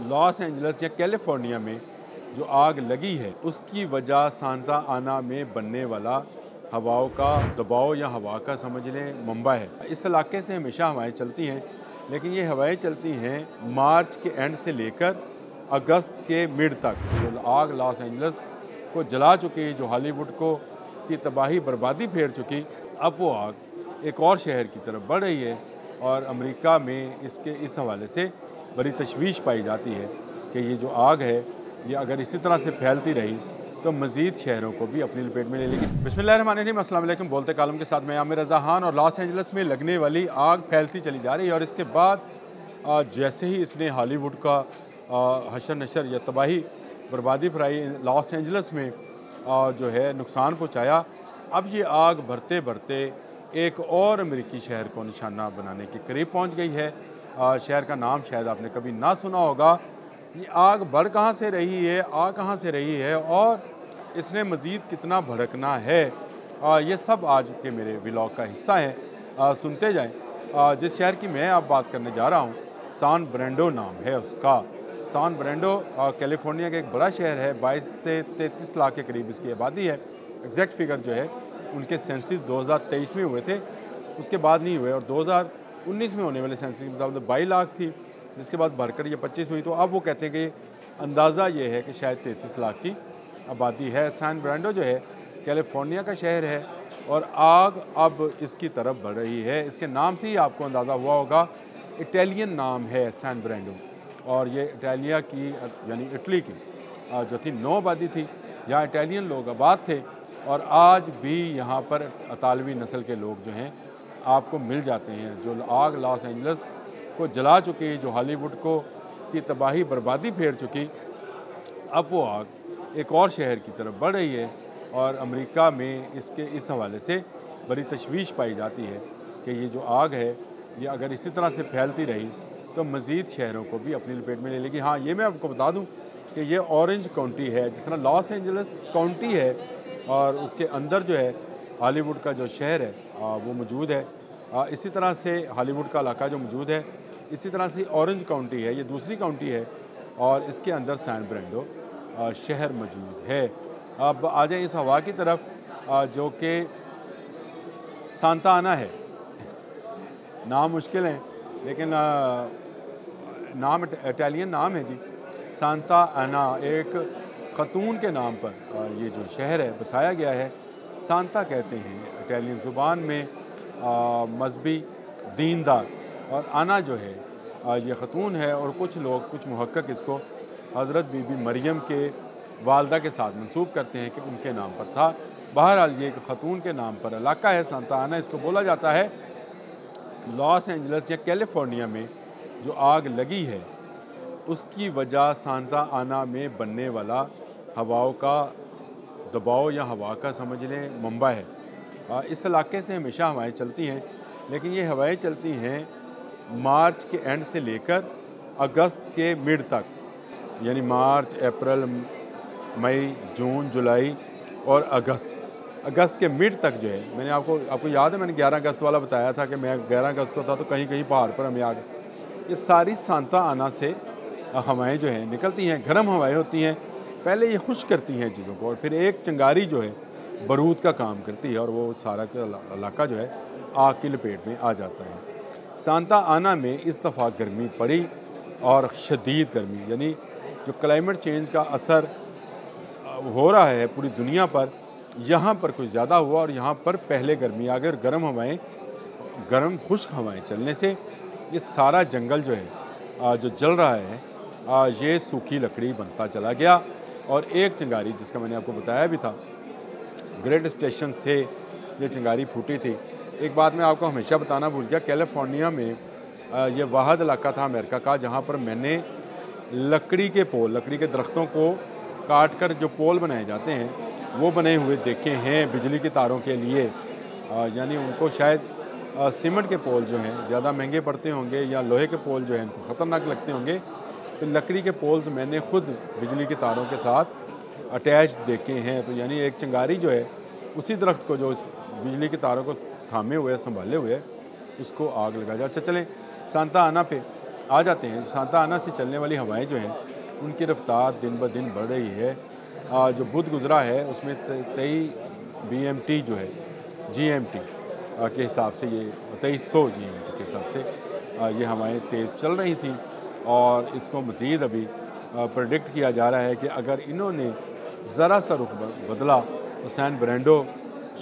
Los Angeles या California में जो आग लगी है उसकी वजह सांता आना में बनने वाला हवाओं का दबाव या हवा का समझ लें मुंबई है। इस इलाके से हमेशा हवाएं चलती हैं, लेकिन ये हवाएं चलती हैं मार्च के एंड से लेकर अगस्त के मिड तक। जो आग लॉस एंजल्स को जला चुकी, जो हॉलीवुड को की तबाही बर्बादी फेर चुकी, अब वो आग एक और शहर की तरफ बढ़ रही है और अमेरिका में इसके इस हवाले से बड़ी तशवीश पाई जाती है कि ये जो आग है ये अगर इसी तरह से फैलती रही तो मज़ीद शहरों को भी अपनी लपेट में ले लेगी। बिस्मिल्लाहिर्रहमानिर्रहीम, अस्सलाम वालेकुम। बोलते कालम के साथ मैं आमिर रज़ा खान। और लॉस एंजल्स में लगने वाली आग फैलती चली जा रही है और इसके बाद जैसे ही इसने हॉलीवुड का हशर नशर या तबाही बर्बादी फराई लॉस एंजल्स में जो है नुकसान पहुँचाया, अब ये आग भरते भरते एक और अमेरिकी शहर को निशाना बनाने के करीब पहुँच गई है। शहर का नाम शायद आपने कभी ना सुना होगा। ये आग बढ़ कहाँ से रही है, आ कहाँ से रही है और इसने मज़ीद कितना भड़कना है, ये सब आज के मेरे व्लॉग का हिस्सा है। सुनते जाएं। जिस शहर की मैं अब बात करने जा रहा हूँ, सान ब्रांडो नाम है उसका। सान ब्रांडो कैलिफोर्निया का एक बड़ा शहर है। 22 से 33 लाख के करीब इसकी आबादी है। एग्जैक्ट फिगर जो है उनके सेंसिस 2023 में हुए थे, उसके बाद नहीं हुए। और 2019 में होने वाले सेंसिस के मुताबिक 22 लाख थी, जिसके बाद बढ़कर ये 25 हुई। तो अब वो कहते हैं कि अंदाज़ा ये है कि शायद 33 लाख की आबादी है। सैन ब्रांडो जो है कैलिफोर्निया का शहर है और आग अब इसकी तरफ बढ़ रही है। इसके नाम से ही आपको अंदाज़ा हुआ होगा, इटालियन नाम है सैन ब्रांडो। और ये इटालिया की यानी इटली की जो थी नौ आबादी थी, यहाँ इटालियन लोग आबाद थे। और आज भी यहाँ पर इतालवी नस्ल के लोग जो हैं आपको मिल जाते हैं। जो आग लॉस एंजल्स को जला चुकी, जो हॉलीवुड को की तबाही बर्बादी फेर चुकी, अब वो आग एक और शहर की तरफ बढ़ रही है और अमेरिका में इसके इस हवाले से बड़ी तशवीश पाई जाती है कि ये जो आग है ये अगर इसी तरह से फैलती रही तो मज़ीद शहरों को भी अपनी लपेट में ले लेगी। हाँ, ये मैं आपको बता दूं कि ये ऑरेंज काउंटी है। जिस तरह लॉस एंजल्स काउंटी है और उसके अंदर जो है हॉलीवुड का जो शहर है वो मौजूद है, इसी तरह से हॉलीवुड का इलाका जो मौजूद है, इसी तरह से ऑरेंज काउंटी है, ये दूसरी काउंटी है और इसके अंदर सैन ब्रांडो शहर मौजूद है। अब आ जाए इस हवा की तरफ जो कि सांता आना है। नाम मुश्किल है लेकिन नाम इटालियन नाम है जी। सांता आना एक खतून के नाम पर ये जो शहर है बसाया गया है। सांता कहते हैं इटालियन ज़ुबान में मजहबी दीनदार, और आना जो है ये ख़तून है। और कुछ लोग, कुछ मुहक्किक इसको हज़रत बीबी मरियम के वालदा के साथ मंसूब करते हैं कि उनके नाम पर था। बहरहाल ये एक ख़तून के नाम पर इलाका है सांता आना, इसको बोला जाता है। लॉस एंजल्स या कैलिफोर्निया में जो आग लगी है उसकी वजह सांता आना में बनने वाला हवाओं का दबाव या हवा का समझ लें मुंबई है। इस इलाके से हमेशा हवाएं चलती हैं, लेकिन ये हवाएं चलती हैं मार्च के एंड से लेकर अगस्त के मिड तक, यानी मार्च, अप्रैल, मई, जून, जुलाई और अगस्त के मिड तक जो है। मैंने आपको याद है, मैंने 11 अगस्त वाला बताया था कि मैं 11 अगस्त को था तो कहीं कहीं पहाड़ पर हमें आग। ये सारी सांता आना से हवाएं जो हैं निकलती हैं, गर्म हवाएं होती हैं। पहले ये खुश करती हैं चीज़ों को और फिर एक चिंगारी जो है बारूद का काम करती है और वो सारा इलाका जो है आग की लपेट में आ जाता है। सांता आना में इस दफ़ा गर्मी पड़ी और शदीद गर्मी, यानी जो क्लाइमेट चेंज का असर हो रहा है पूरी दुनिया पर, यहाँ पर कुछ ज़्यादा हुआ और यहाँ पर पहले गर्मी आ गई। और गर्म खुश्क हवाएं चलने से ये सारा जंगल जो है जो जल रहा है ये सूखी लकड़ी बनता चला गया। और एक चिंगारी जिसका मैंने आपको बताया भी था, ग्रेट स्टेशन से ये चिंगारी फूटी थी। एक बात मैं आपको हमेशा बताना भूल गया, कैलिफोर्निया में ये वाहद इलाका था अमेरिका का जहाँ पर मैंने लकड़ी के दरख्तों को काट कर जो पोल बनाए जाते हैं वो बने हुए देखे हैं बिजली के तारों के लिए। यानी उनको शायद सीमेंट के पोल जो हैं ज़्यादा महंगे पड़ते होंगे या लोहे के पोल जो हैं उनको ख़तरनाक लगते होंगे, तो लकड़ी के पोल्स मैंने खुद बिजली के तारों के साथ अटैच देखे हैं। तो यानी एक चिंगारी जो है उसी दरख्त को जो बिजली के तारों को थामे हुए संभाले हुए उसको आग लगा जाए। अच्छा चलें सांता आना पे। आ जाते हैं। सांता आना से चलने वाली हवाएं जो हैं उनकी रफ्तार दिन ब दिन बढ़ रही है। जो बुध गुज़रा है उसमें 23 BMT जो है GMT के हिसाब से, ये 2300 GMT के हिसाब से ये हवाएं तेज़ चल रही थी और इसको मज़ीद अभी प्रेडिक्ट किया जा रहा है कि अगर इन्होंने ज़रा सा रुख बदला तो सैन ब्रांडो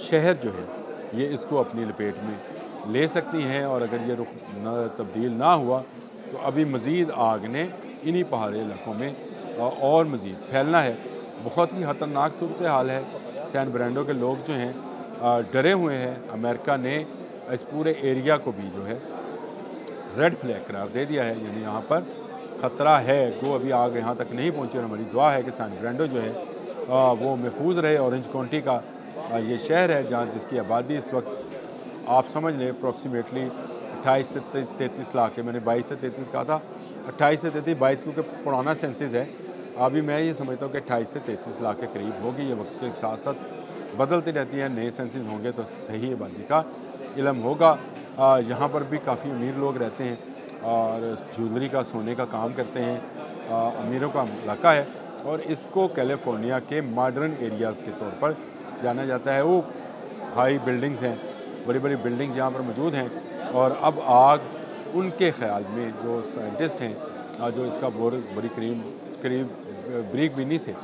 शहर जो है ये इसको अपनी लपेट में ले सकती हैं, और अगर ये रुख तब्दील ना हुआ तो अभी मज़ीद आग ने इन्हीं पहाड़ी इलाकों में और मज़ीद फैलना है। बहुत ही ख़तरनाक सूरत हाल है। सैन ब्रांडो के लोग जो हैं डरे हुए हैं। अमेरिका ने इस पूरे एरिया को भी जो है रेड फ्लैग करार दे दिया है, यानी यहाँ पर ख़तरा है। गो अभी आग यहाँ तक नहीं पहुँची और हमारी दुआ है कि सैन ब्रांडो जो है वो महफूज रहे। ऑरेंज काउंटी का ये शहर है जहाँ जिसकी आबादी इस वक्त आप समझ लें अप्रॉक्सीमेटली 28 से 33 लाख है। मैंने 22 से 33 कहा था, 28 से 33, 22 क्योंकि पुराना सेंसस है। अभी मैं ये समझता हूँ कि 28 से 33 लाख के करीब होगी। ये वक्त के साथ साथ बदलती रहती है, नए सेंसस होंगे तो सही आबादी का इल्म होगा। यहाँ पर भी काफ़ी अमीर लोग रहते हैं और ज्वेलरी का, सोने का काम करते हैं। अमीरों का इलाका है और इसको कैलिफोर्निया के मॉडर्न एरियाज़ के तौर पर जाना जाता है। वो हाई बिल्डिंग्स हैं, बड़ी बड़ी बिल्डिंग्स यहाँ पर मौजूद हैं, और अब आग उनके ख्याल में जो साइंटिस्ट हैं जो इसका बड़ी करीब ब्रीक बीनी से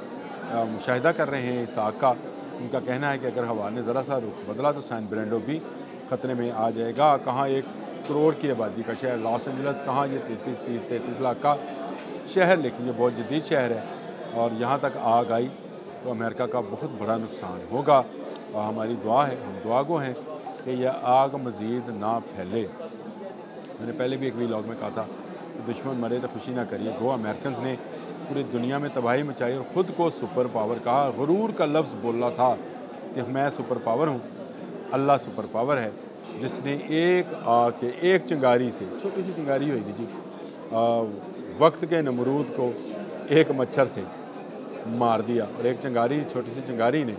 मुशाहिदा कर रहे हैं इस आग का, उनका कहना है कि अगर हवा ने ज़रा सा रुख बदला तो सैन ब्रांडो भी ख़तरे में आ जाएगा। कहाँ 1 करोड़ की आबादी का शहर लॉस एंजल्स, कहाँ ये 33 लाख का शहर, लेकिन ये बहुत जदीद शहर है और यहाँ तक आग आई तो अमेरिका का बहुत बड़ा नुकसान होगा। और हमारी दुआ है, हम दुआगो हैं कि यह आग मज़ीद ना फैले। मैंने पहले भी एक व्लॉग में कहा था कि दुश्मन मरे तो खुशी ना करिए। गो अमेरिकन ने पूरी दुनिया में तबाही मचाई और ख़ुद को सुपर पावर कहा। गुरूर का लफ्ज़ बोला था कि मैं सुपर पावर हूँ। अल्लाह सुपर पावर है जिसने एक चिंगारी से, छोटी सी चिंगारी होगी जी, वक्त के नमरूद को एक मच्छर से मार दिया, और एक चिंगारी, छोटी सी चिंगारी ने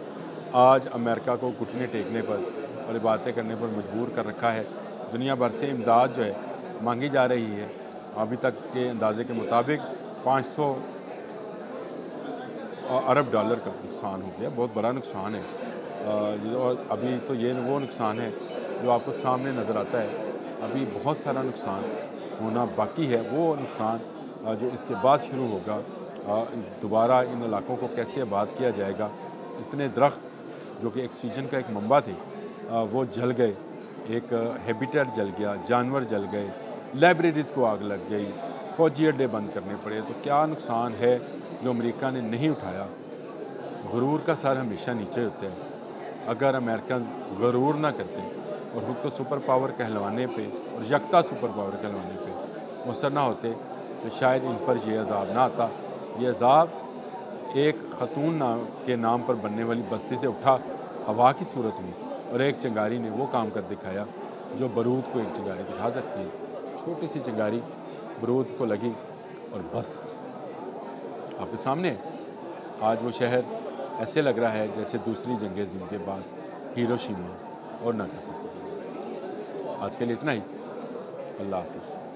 आज अमेरिका को घुटने टेकने पर और बातें करने पर मजबूर कर रखा है। दुनिया भर से इमदाद जो है मांगी जा रही है। अभी तक के अंदाजे के मुताबिक 500 अरब डॉलर का नुकसान हो गया, बहुत बड़ा नुकसान है। और अभी तो ये वो नुकसान है जो आपको सामने नज़र आता है, अभी बहुत सारा नुकसान होना बाकी है। वो नुकसान जो इसके बाद शुरू होगा, दोबारा इन इलाकों को कैसे आबाद किया जाएगा। इतने दरख्त जो कि ऑक्सीजन का एक मंबा थे वो जल गए, एक हैबिटेट जल गया, जानवर जल गए, लाइब्रेरीज़ को आग लग गई, फ़ौजी अड्डे बंद करने पड़े। तो क्या नुकसान है जो अमेरिका ने नहीं उठाया। गुरूर का सर हमेशा नीचे होता है। अगर अमेरिकन गुरूर ना करते और खुद को सुपर पावर कहलवाने पे और यकता सुपर पावर कहलवाने पे मुसर ना होते तो शायद इन पर यह अज़ाब ना आता। ये अज़ाब एक खतून के नाम पर बनने वाली बस्ती से उठा हवा की सूरत में, और एक चिंगारी ने वो काम कर दिखाया जो बारूद को एक चिंगारी दिखा सकती है। छोटी सी चिंगारी बारूद को लगी और बस आपके सामने आज वो शहर ऐसे लग रहा है जैसे दूसरी जंग अज़ीम के बाद हिरोशिमा और नागासाकी। आज के लिए इतना ही। अल्लाह हाफ़िज़।